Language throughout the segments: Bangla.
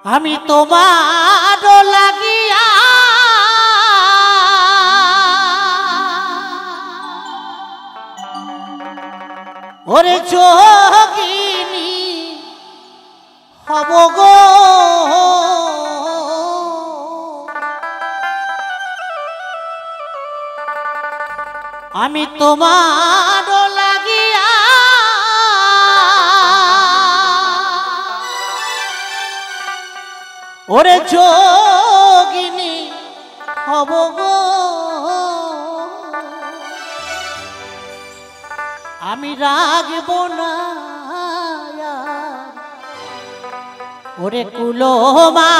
আমি তোমার লাগিয়া ওরে যোগিনী হব গো আমি তোমার লাগিয়া ওরে যোগিনী হব গো আমি রাগব না ওরে কুলমা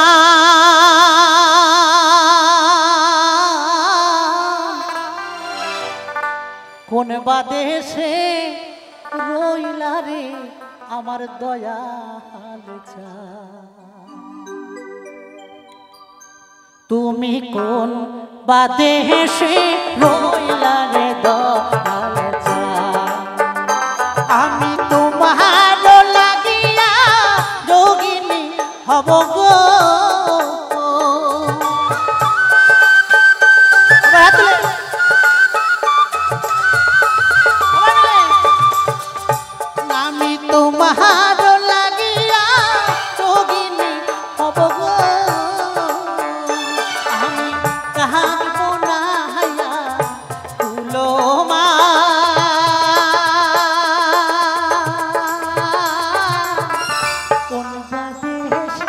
কোন বাদেশে রইলা রে আমার দয়াল তুমি কোন বাদেশে রইলা রে দয়াল আমি তোমার লাগিয়া যোগিনী হব গো আমি তোমার লাগিয়া যোগিনী হব গো আমি কাহাব না হায়া কুলমা কোন বাদেশে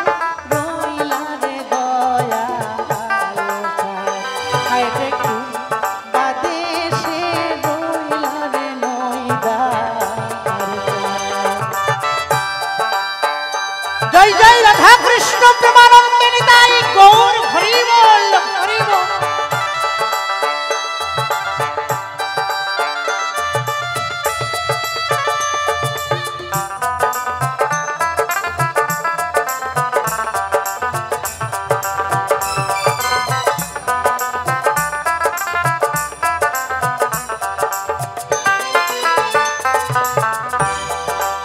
রইলা রে দয়াল হায় রে কোন বাদেশে রইলা রে নইদা জয় জয় রাধা কৃষ্ণ প্রেমানন্দে নিতাই গৌর হরি বল হরি বল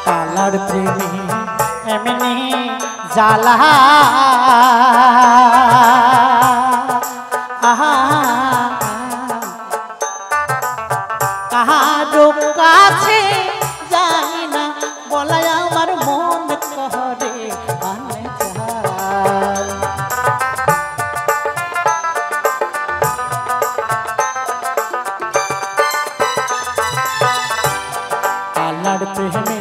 কালার প্রেমী এমনি জালা কাহারো কাছে যাই না বলাই আমার মন করে কালার প্রেমী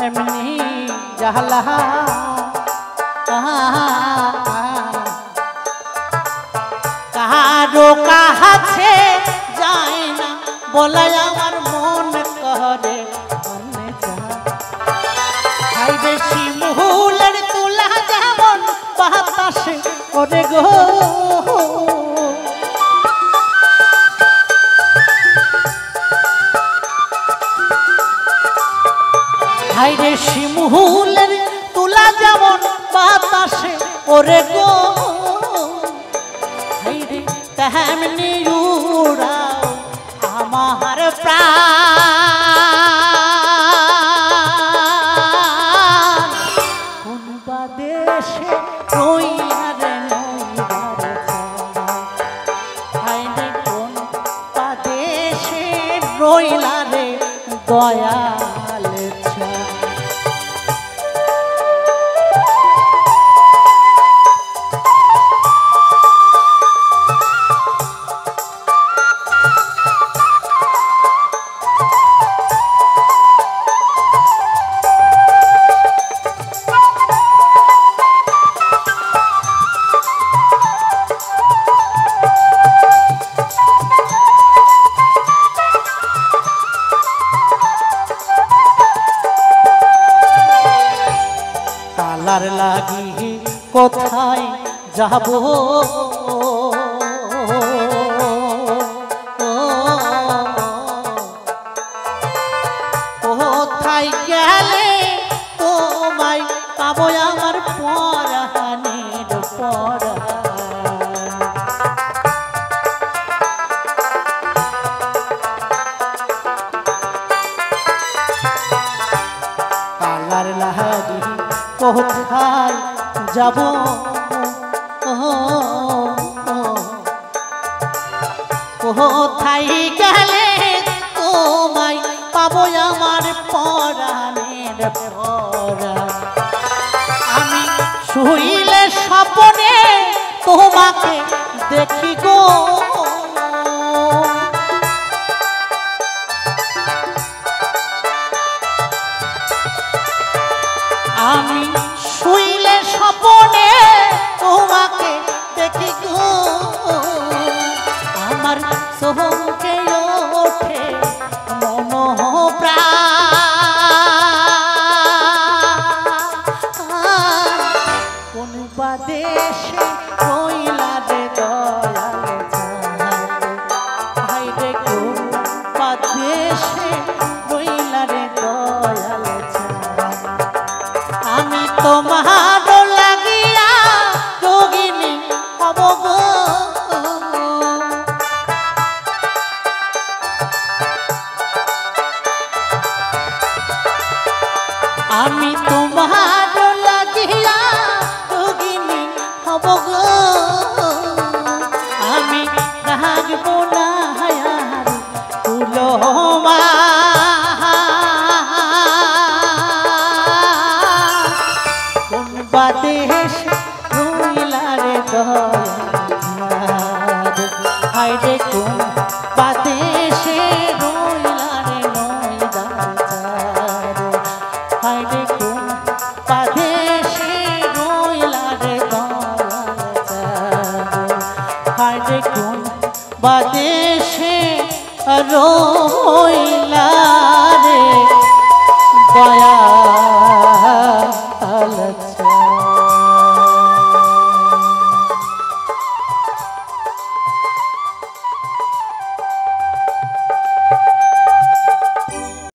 এমনি জালা কাহারো কাছে যায় না বলাই আমার মন করে বেশি মুহুলের তুলা যেমন বাতাসে করে গো হাইরে শিমুলের তুলা যেমন বাতাসে ওরে গো হাইরে তেমনি উড়াও আমার প্রাণ কোন বাদেশে রইলা রে হাইরে কোন বাদেশে রইলা রে দয়াল লাগি কোথায় যাব কোথায় গেলে তোমায় পাবো আমার পরাণের পরাণ কালার লাগি কোথায় যাব কোথায় গেলে তোমায় পাবো আমার পরাণের পরাণ আমি শুইলে স্বপ্নে তোমাকে দেখি গো আমি শুইলে স্বপ্নে তোমাকে দেখি গো আমার চমকে ওঠে মনোপ্রাণ কোন বাদেশে রইলা রে দয়াল হাইরে কোন বাদেশে রইলা রে দয়াল আমি তোমার লাগিয়া যোগিনী হব গো আমি তোমার লাগিয়া যোগিনী হব গো আমি রাখবো না হায়ার তুলমা কোন বাদেশ রইলা রে দয়াল হায়রে কোন বাদেশে রইলা রে নয়দার হায়রে কোন বাদেশে রইলা রে দয়াল হায়রে কোন বাদেশে রইলা রে দয়াল